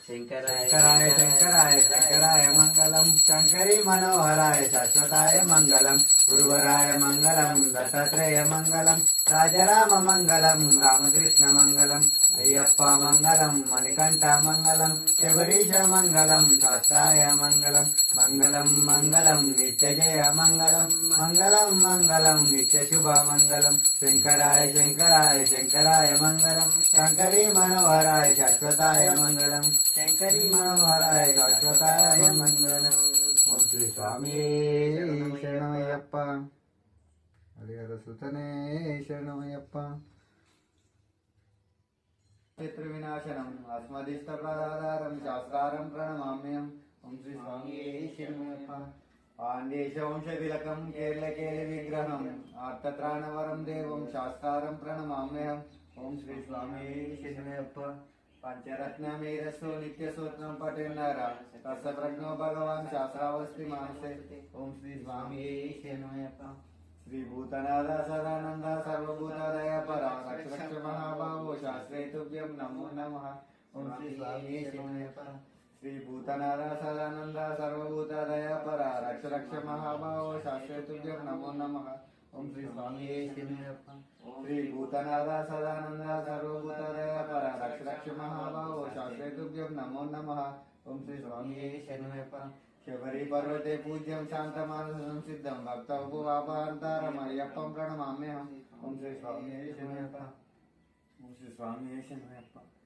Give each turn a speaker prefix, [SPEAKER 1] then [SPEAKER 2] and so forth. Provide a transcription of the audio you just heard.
[SPEAKER 1] शंकराय शंकराय शंकराय मंगलम शंकरी मनोहराय शाश्वताय मंगलम गुरुवराय मंगलम दत्तात्रेय मंगलम राजराम मंगलम रामकृष्ण मंगलम अय्यप्प मंगलम मणिकंठ मंगलम शबरीश मंगलम शास्त्राय मंगलम मंगलम मंगलम नित्यजय मंगलम मंगलम मंगलम नित्य शुभ मंगलम शंकराय शंकराय शंकराय मंगलम शंकरी मनोहराय शाश्वताय मंगलम शंकरी मनोहराय शाश्वताय मंगलम ओम श्री स्वामी शरणमय्यप्प हरिहर सुतने शरणमय्यप्प चित्र विनाशनम अस्मदिष्ट प्रदाधारम शास्त्रारं प्रणमाम्यहम् ओम श्री स्वामी शरणमय्यप्प पाण्डेश वंशतिलकं केरलकेलि विग्रहम् आर्तत्राणवरं देवं शास्त्रारं प्रणमाम्यहम् ओम श्री स्वामी शरणमय्यप्प पंचरत्नमेरसो नित्यसूत्रं पठेन्नर तस्य प्रज्ञो भगवान् शास्त्रावस्ति मानसे ओम श्री स्वामी शरणमय्यप्प श्री भूतनाथ सदानंद सर्वभूतादय परा रक्ष रक्ष महाभावो शास्त्रे तुभ्यं नमो नमः ओम श्री स्वामी शरणमय्यप्प श्री भूतनाथ सदानंद सर्वभूतादय परा रक्ष रक्ष महाभावो शास्त्रे तुभ्यं नमो नमः ओम श्री स्वामी शरणमय्यप्प श्री भूतनाथ सदानंद सर्वभूतादय परा रक्ष रक्ष महाभावो शास्त्रे तुभ्यं नमो नमः ओम श्री स्वामी शरणमय्यप्प शबरी पर्वते पूज्यं शान्तमानसं सिद्धं भक्तोपवापान्तारम् अय्यप्पं प्रणमाम्यहम् ओम श्री स्वामी शरणमय्यप्प ओम श्री स्वामी शरणमय्यप्प।